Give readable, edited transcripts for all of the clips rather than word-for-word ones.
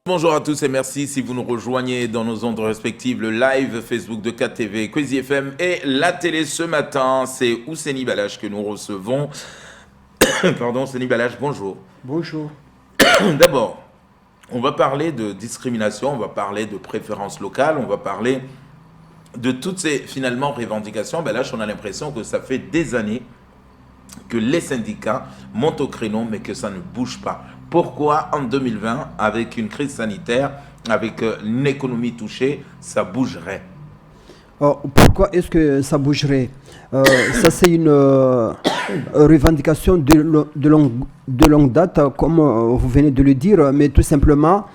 Bonjour à tous et merci si vous nous rejoignez dans nos ondes respectives, le live Facebook de KTV, Quizy FM et la télé ce matin. C'est Ouseni Balache que nous recevons. Pardon, Ouseni Balache, bonjour. Bonjour. D'abord, on va parler de discrimination, on va parler de préférences locales, on va parler de toutes ces finalement revendications. Balache, on a l'impression que ça fait des années que les syndicats montent au créneau mais que ça ne bouge pas. Pourquoi en 2020, avec une crise sanitaire, avec une économie touchée, ça bougerait? Pourquoi est-ce que ça bougerait? Ça, c'est une revendication de longue date, comme vous venez de le dire, mais tout simplement,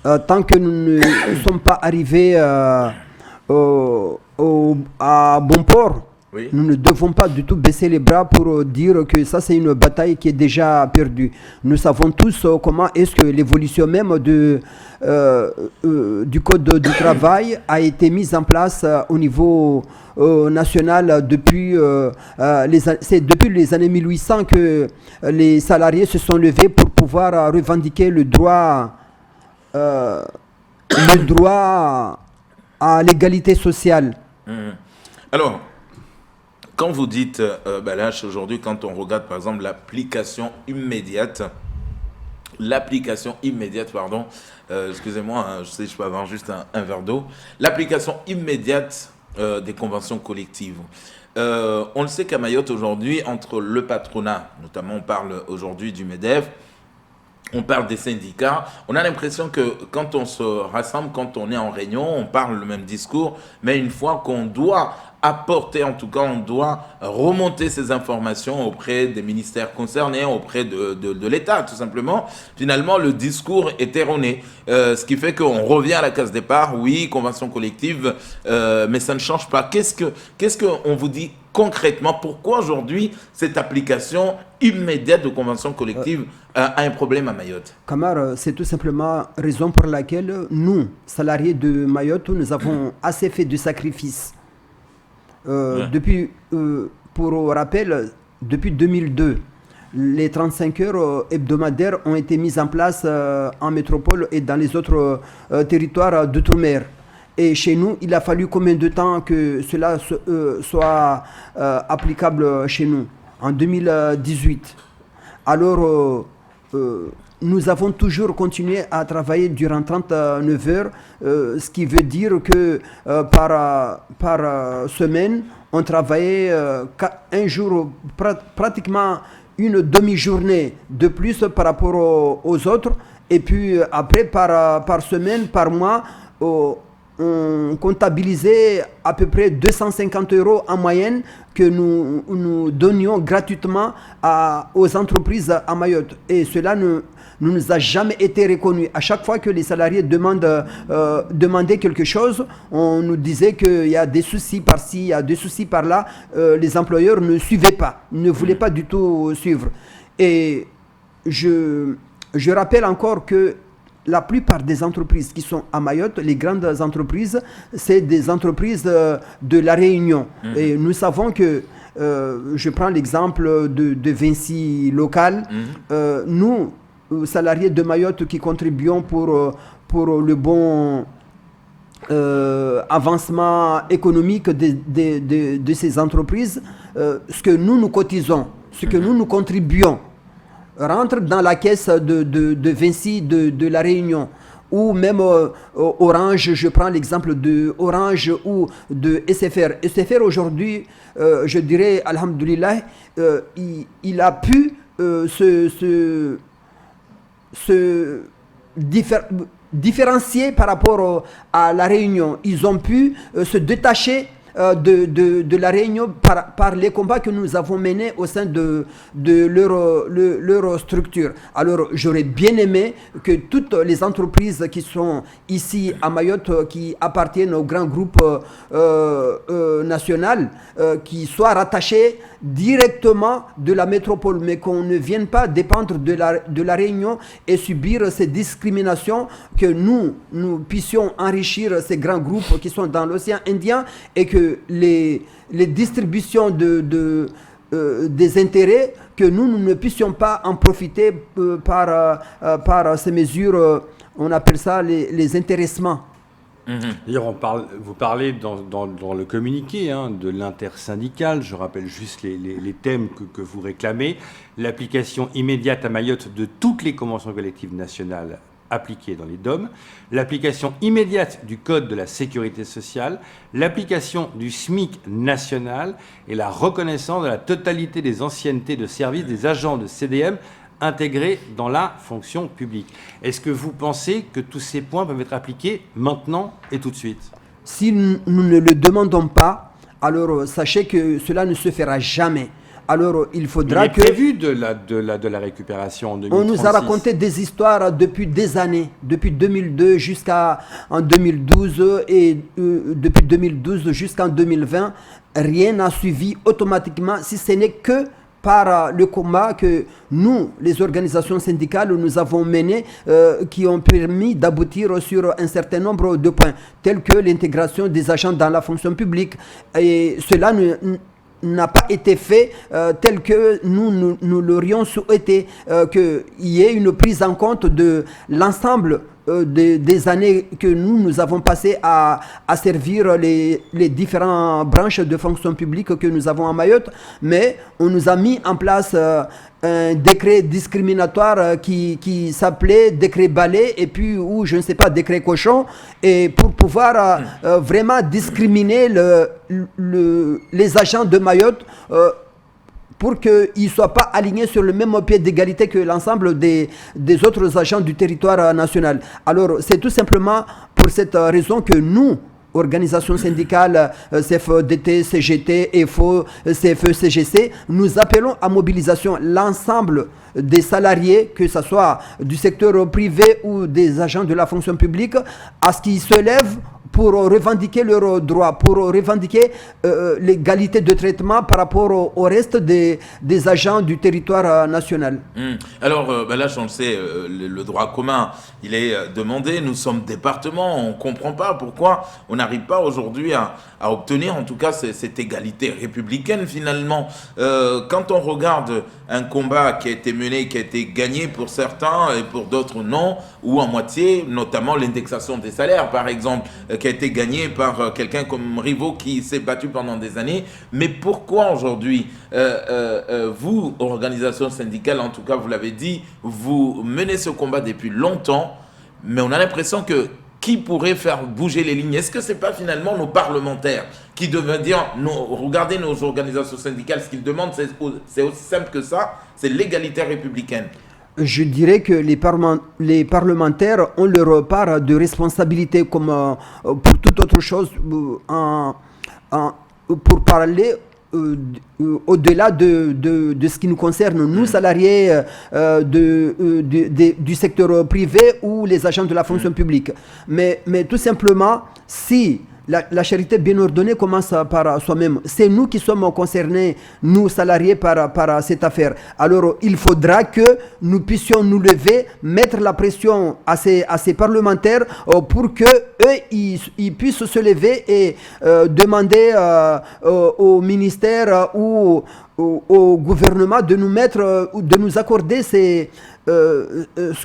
tant que nous ne sommes pas arrivés à bon port, oui. Nous ne devons pas du tout baisser les bras pour dire que ça c'est une bataille qui est déjà perdue. Nous savons tous comment est-ce que l'évolution même du code du travail a été mise en place au niveau national depuis les années 1800 que les salariés se sont levés pour pouvoir revendiquer le droit à l'égalité sociale. Alors, quand vous dites, Balache, aujourd'hui, quand on regarde par exemple l'application immédiate, excusez-moi, hein, je sais que je peux avoir juste un verre d'eau, l'application immédiate des conventions collectives. On le sait qu'à Mayotte aujourd'hui, entre le patronat, notamment on parle aujourd'hui du MEDEF, on parle des syndicats, on a l'impression que quand on se rassemble, quand on est en réunion, on parle le même discours, mais une fois qu'on doit apporter, en tout cas, on doit remonter ces informations auprès des ministères concernés, auprès de l'État, tout simplement. Finalement, le discours est erroné. Ce qui fait qu'on revient à la case départ, oui, convention collective, mais ça ne change pas. Qu'est-ce qu'on vous dit concrètement? Pourquoi aujourd'hui cette application immédiate de convention collective a un problème à Mayotte? Kamar, c'est tout simplement raison pour laquelle nous, salariés de Mayotte, nous avons assez fait de sacrifices. Depuis, pour rappel, depuis 2002, les 35 heures hebdomadaires ont été mises en place en métropole et dans les autres territoires d'outre-mer. Et chez nous, il a fallu combien de temps que cela soit applicable chez nous? En 2018. Alors, nous avons toujours continué à travailler durant 39 heures, ce qui veut dire que par semaine, on travaillait un jour, pratiquement une demi-journée de plus par rapport aux autres. Et puis après, par semaine, par mois, on comptabilisait à peu près 250 € en moyenne que nous donnions gratuitement aux entreprises à Mayotte. Et cela ne nous a jamais été reconnu. À chaque fois que les salariés demandaient quelque chose, on nous disait qu'il y a des soucis par-ci, il y a des soucis par-là. Les employeurs ne suivaient pas, ne voulaient pas du tout suivre. Et je rappelle encore que la plupart des entreprises qui sont à Mayotte, les grandes entreprises, c'est des entreprises de la Réunion. Et nous savons que, je prends l'exemple de Vinci Local, nous, salariés de Mayotte qui contribuons pour le bon avancement économique de ces entreprises, ce que nous cotisons, ce que nous contribuons, rentre dans la caisse de Vinci de la Réunion, ou même Orange. Je prends l'exemple de Orange ou de SFR. SFR aujourd'hui, je dirais, alhamdoulilah, il a pu se différencier par rapport à la Réunion. Ils ont pu se détacher de la Réunion par les combats que nous avons menés au sein de leur structure. Alors j'aurais bien aimé que toutes les entreprises qui sont ici à Mayotte, qui appartiennent au grand groupe national, qui soient rattachées directement de la métropole, mais qu'on ne vienne pas dépendre de la Réunion et subir ces discriminations, que nous puissions enrichir ces grands groupes qui sont dans l'océan Indien, et que les distributions des intérêts, que nous ne puissions pas en profiter par ces mesures on appelle ça les intéressements. D'ailleurs, vous parlez dans le communiqué de l'intersyndical. Je rappelle juste les thèmes que vous réclamez. L'application immédiate à Mayotte de toutes les conventions collectives nationales appliquées dans les DOM, l'application immédiate du Code de la sécurité sociale, l'application du SMIC national et la reconnaissance de la totalité des anciennetés de service des agents de CDM intégrés dans la fonction publique. Est-ce que vous pensez que tous ces points peuvent être appliqués maintenant et tout de suite? Si nous ne le demandons pas, alors sachez que cela ne se fera jamais. Alors il faudra que... Il est prévu de la récupération en 2036. On nous a raconté des histoires depuis des années, depuis 2002 jusqu'en 2012 et depuis 2012 jusqu'en 2020, rien n'a suivi automatiquement, si ce n'est que par le combat que nous, les organisations syndicales, nous avons mené, qui ont permis d'aboutir sur un certain nombre de points, tels que l'intégration des agents dans la fonction publique. Et cela n'a pas été fait tel que nous l'aurions souhaité, qu'il y ait une prise en compte de l'ensemble des années que nous avons passées à servir les différentes branches de fonction publique que nous avons à Mayotte, mais on nous a mis en place un décret discriminatoire qui s'appelait décret balai et puis ou je ne sais pas décret cochon, et pour pouvoir vraiment discriminer les agents de Mayotte pour qu'ils ne soient pas alignés sur le même pied d'égalité que l'ensemble des autres agents du territoire national. Alors, c'est tout simplement pour cette raison que nous, organisations syndicales, CFDT, CGT, EFO, CFE, CGC, nous appelons à mobilisation l'ensemble des salariés, que ce soit du secteur privé ou des agents de la fonction publique, à ce qu'ils se lèvent pour revendiquer leurs droits, pour revendiquer l'égalité de traitement par rapport au reste des agents du territoire national. Alors là, on le sait, le droit commun, il est demandé. Nous sommes département, on ne comprend pas pourquoi on n'arrive pas aujourd'hui à obtenir en tout cas cette égalité républicaine finalement. Quand on regarde un combat qui a été mené, qui a été gagné pour certains et pour d'autres non, ou en moitié, notamment l'indexation des salaires par exemple, qui a été gagné par quelqu'un comme Rivaux qui s'est battu pendant des années. Mais pourquoi aujourd'hui, vous, organisations syndicales, en tout cas vous l'avez dit, vous menez ce combat depuis longtemps, mais on a l'impression que qui pourrait faire bouger les lignes? Est-ce que ce n'est pas finalement nos parlementaires qui devraient dire, regardez nos organisations syndicales, ce qu'ils demandent, c'est aussi simple que ça, c'est l'égalité républicaine? Je dirais que les parlementaires ont leur part de responsabilité comme pour toute autre chose, pour parler au-delà de ce qui nous concerne, nous salariés du secteur privé ou les agents de la fonction publique. Mais tout simplement, si la charité bien ordonnée commence par soi-même, c'est nous qui sommes concernés, nous salariés, par cette affaire. Alors il faudra que nous puissions nous lever, mettre la pression à ces parlementaires pour que eux ils puissent se lever et demander au ministère ou au gouvernement de nous mettre, de nous accorder ce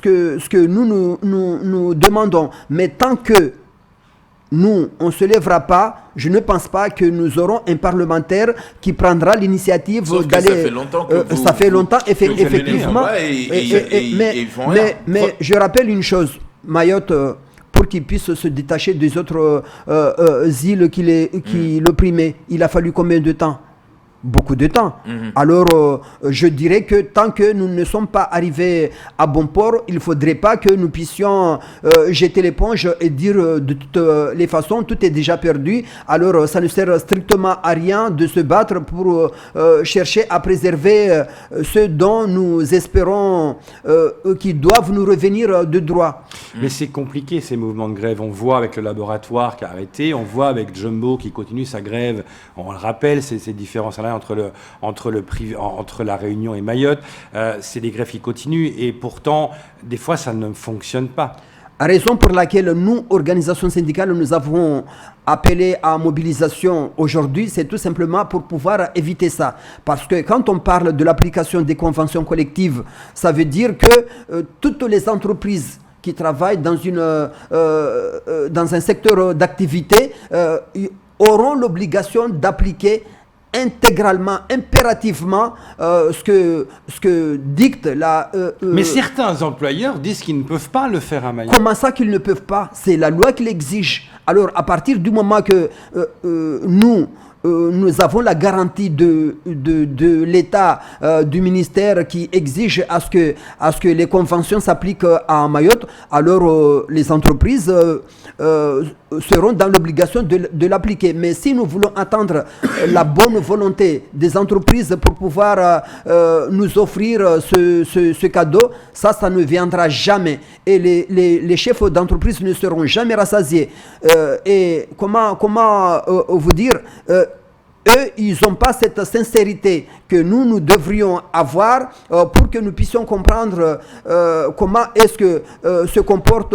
que nous demandons. Mais tant que nous, on ne se lèvera pas, je ne pense pas que nous aurons un parlementaire qui prendra l'initiative d'aller... Ça fait longtemps que ça fait longtemps, effectivement. Mais je rappelle une chose, Mayotte, pour qu'il puisse se détacher des autres îles qui l'opprimaient, il a fallu combien de temps? Beaucoup de temps. Alors, je dirais que tant que nous ne sommes pas arrivés à bon port, il ne faudrait pas que nous puissions jeter l'éponge et dire de toutes les façons, tout est déjà perdu. Alors, ça ne sert strictement à rien de se battre pour chercher à préserver ce dont nous espérons qu'ils doivent nous revenir de droit. Mais c'est compliqué ces mouvements de grève. On voit avec le laboratoire qui a arrêté, on voit avec Jumbo qui continue sa grève. On le rappelle, ces différents salariés entre la Réunion et Mayotte, c'est des grèves qui continuent et pourtant, des fois, ça ne fonctionne pas. Raison pour laquelle nous, organisations syndicales, nous avons appelé à mobilisation aujourd'hui, c'est tout simplement pour pouvoir éviter ça. Parce que quand on parle de l'application des conventions collectives, ça veut dire que toutes les entreprises qui travaillent dans un secteur d'activité auront l'obligation d'appliquer intégralement, impérativement ce que dicte la... Mais certains employeurs disent qu'ils ne peuvent pas le faire à Mayotte. Comment ça qu'ils ne peuvent pas? C'est la loi qui l'exige. Alors, à partir du moment que nous avons la garantie de l'État, du ministère qui exige à ce que les conventions s'appliquent à Mayotte, alors les entreprises seront dans l'obligation de l'appliquer. Mais si nous voulons attendre la bonne volonté des entreprises pour pouvoir nous offrir ce cadeau, ça ne viendra jamais. Et les chefs d'entreprise ne seront jamais rassasiés. Et comment vous dire eux, ils n'ont pas cette sincérité que nous devrions avoir pour que nous puissions comprendre comment est-ce que se comporte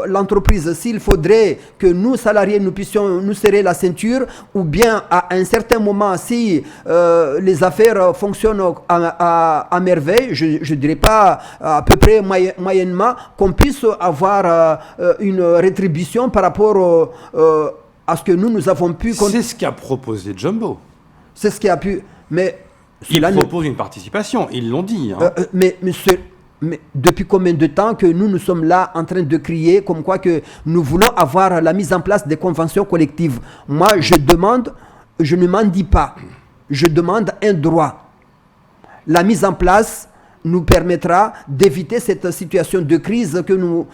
l'entreprise. S'il faudrait que nous, salariés, nous puissions nous serrer la ceinture, ou bien à un certain moment, si les affaires fonctionnent à merveille, je ne dirais pas à peu près moyennement, qu'on puisse avoir une rétribution par rapport à ce que nous avons pu... C'est ce qu'a proposé Jumbo. C'est ce qui a pu... Mais il propose une participation, ils l'ont dit. Hein. Mais depuis combien de temps que nous sommes là en train de crier comme quoi que nous voulons avoir la mise en place des conventions collectives? Moi, je ne m'en dis pas. Je demande un droit. La mise en place nous permettra d'éviter cette situation de crise que nous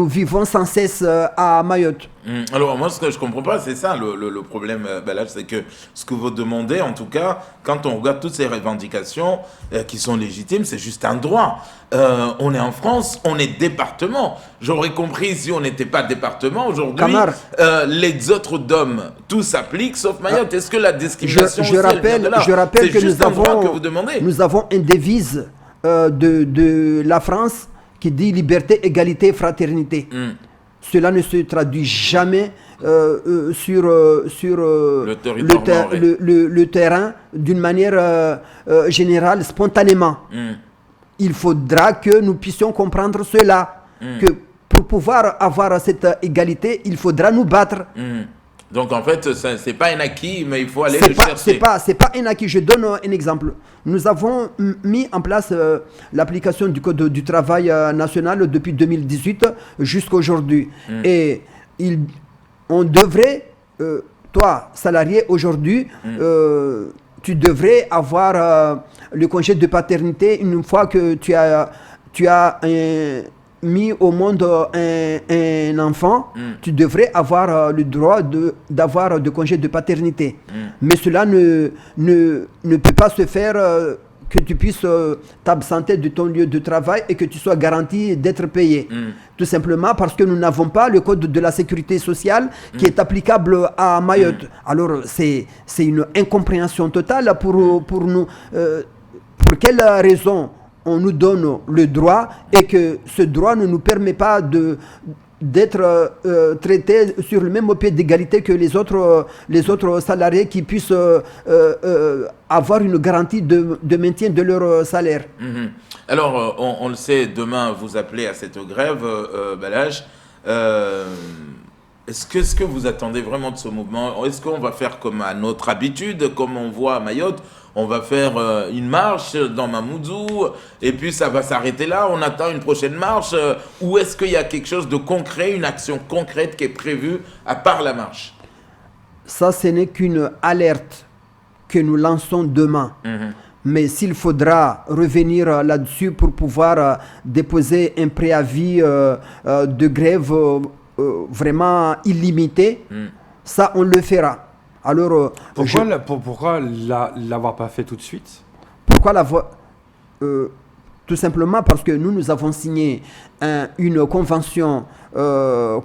vivons sans cesse à Mayotte. Alors moi, ce que je ne comprends pas, c'est ça le problème, Balaj, c'est que ce que vous demandez, en tout cas, quand on regarde toutes ces revendications qui sont légitimes, c'est juste un droit. On est en France, on est département. J'aurais compris si on n'était pas département. Aujourd'hui, les autres DOM, tout s'applique sauf Mayotte. Est-ce que la discrimination je rappelle que nous avons une devise de la France qui dit liberté, égalité, fraternité. Cela ne se traduit jamais sur le terrain d'une manière générale, spontanément. Il faudra que nous puissions comprendre cela, que pour pouvoir avoir cette égalité, il faudra nous battre. Donc en fait, c'est pas un acquis, mais il faut aller le chercher. C'est pas un acquis. Je donne un exemple. Nous avons mis en place l'application du Code du travail national depuis 2018 jusqu'à aujourd'hui. Et on devrait, toi, salarié, aujourd'hui, tu devrais avoir le congé de paternité une fois que tu as mis au monde un enfant, tu devrais avoir le droit d'avoir de congé de paternité. Mais cela ne peut pas se faire que tu puisses t'absenter de ton lieu de travail et que tu sois garanti d'être payé. Tout simplement parce que nous n'avons pas le code de la sécurité sociale qui est applicable à Mayotte. Alors c'est une incompréhension totale pour nous. Pour quelle raison on nous donne le droit et que ce droit ne nous permet pas d'être traités sur le même pied d'égalité que les autres salariés qui puissent avoir une garantie de maintien de leur salaire. Alors, on le sait, demain, vous appelez à cette grève, Balaj. Est-ce que vous attendez vraiment de ce mouvement? Est-ce qu'on va faire comme à notre habitude, comme on voit à Mayotte? On va faire une marche dans Mamoudzou et puis ça va s'arrêter là, on attend une prochaine marche. Ou est-ce qu'il y a quelque chose de concret, une action concrète qui est prévue à part la marche? Ça, ce n'est qu'une alerte que nous lançons demain. Mais s'il faudra revenir là-dessus pour pouvoir déposer un préavis de grève vraiment illimité, ça, on le fera. Alors, pourquoi l'avoir pas fait tout de suite? Pourquoi tout simplement parce que nous avons signé une convention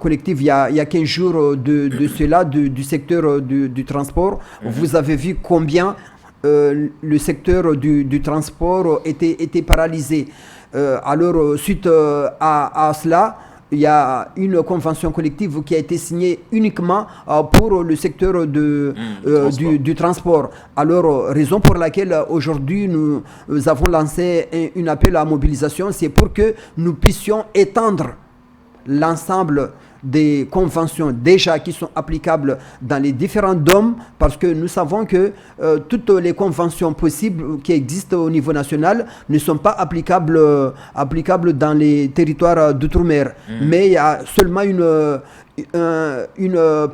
collective il y a 15 jours de cela, du secteur du transport. Vous avez vu combien le secteur du transport était paralysé. Alors, suite à cela, il y a une convention collective qui a été signée uniquement pour le secteur du transport. Alors, raison pour laquelle aujourd'hui nous avons lancé un appel à mobilisation, c'est pour que nous puissions étendre l'ensemble des conventions déjà qui sont applicables dans les différents DOM, parce que nous savons que toutes les conventions possibles qui existent au niveau national ne sont pas applicables dans les territoires d'outre-mer. Mais il y a seulement une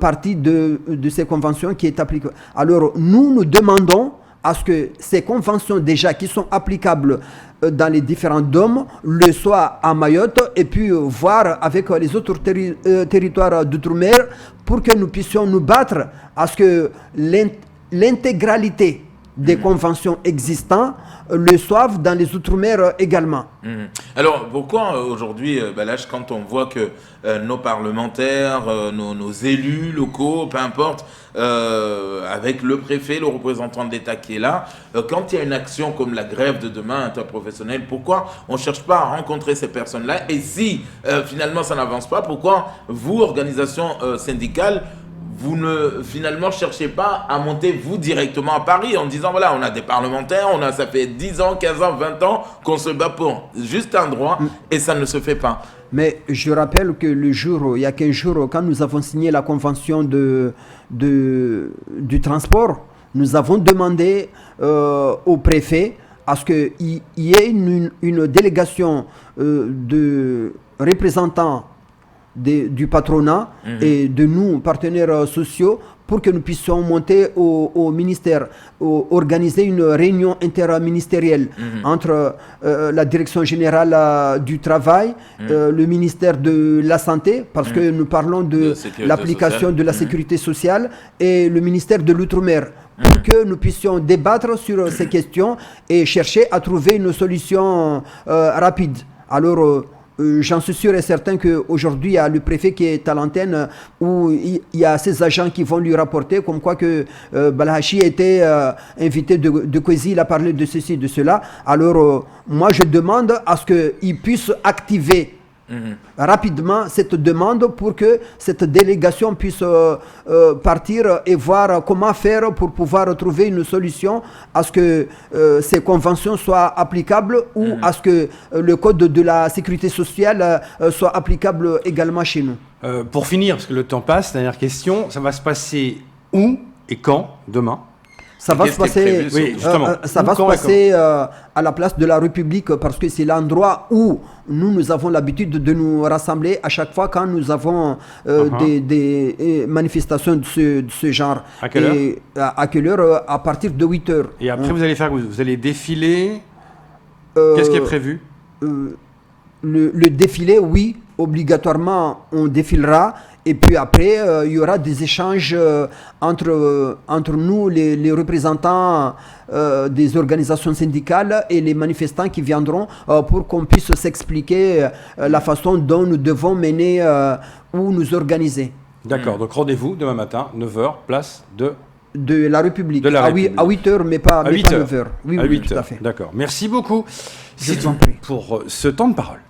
partie de ces conventions qui est appliquée. Alors nous demandons à ce que ces conventions déjà qui sont applicables dans les différents DOM le soient à Mayotte, et puis voir avec les autres territoires d'outre-mer pour que nous puissions nous battre à ce que l'intégralité des conventions existantes le soient dans les outre-mer également. Alors pourquoi aujourd'hui, Balach, quand on voit que nos parlementaires, nos élus locaux, peu importe, avec le préfet, le représentant de l'État qui est là, quand il y a une action comme la grève de demain interprofessionnelle, pourquoi on ne cherche pas à rencontrer ces personnes-là? Et si finalement ça n'avance pas, pourquoi vous, organisation syndicale, vous ne finalement cherchez pas à monter vous directement à Paris en disant voilà, on a des parlementaires, ça fait 10 ans, 15 ans, 20 ans qu'on se bat pour juste un droit et ça ne se fait pas. Mais je rappelle que il y a 15 jours, quand nous avons signé la convention du transport, nous avons demandé au préfet à ce qu'il y ait une délégation de représentants du patronat et de nous, partenaires sociaux, pour que nous puissions monter au ministère, organiser une réunion interministérielle entre la direction générale du travail, le ministère de la santé, parce que nous parlons de l'application de la sécurité sociale, et le ministère de l'outre-mer, pour que nous puissions débattre sur ces questions et chercher à trouver une solution rapide. Alors, j'en suis sûr et certain qu'aujourd'hui, il y a le préfet qui est à l'antenne, où il y a ses agents qui vont lui rapporter comme quoi que Balahachi était invité de Kwesi, il a parlé de ceci, de cela. Alors, moi, je demande à ce qu'il puisse activer rapidement cette demande pour que cette délégation puisse partir et voir comment faire pour pouvoir trouver une solution à ce que ces conventions soient applicables ou à ce que le code de la sécurité sociale soit applicable également chez nous. Pour finir, parce que le temps passe, dernière question, ça va se passer où et quand demain? Ça va se passer, à la place de la République, parce que c'est l'endroit où nous avons l'habitude de nous rassembler à chaque fois quand nous avons des manifestations de ce genre. À quelle heure? À quelle heure? À partir de 8 heures. Et après, vous allez défiler. Qu'est-ce qui est prévu? Le défilé, oui, obligatoirement, on défilera. Et puis après, il y aura des échanges entre nous, les représentants des organisations syndicales et les manifestants qui viendront pour qu'on puisse s'expliquer la façon dont nous devons mener ou nous organiser. D'accord, donc rendez-vous demain matin, 9h, place de la République. À 8h, mais pas 9h. Oui, à 8h. tout à fait. D'accord, merci beaucoup. Je vous en prie. Pour ce temps de parole.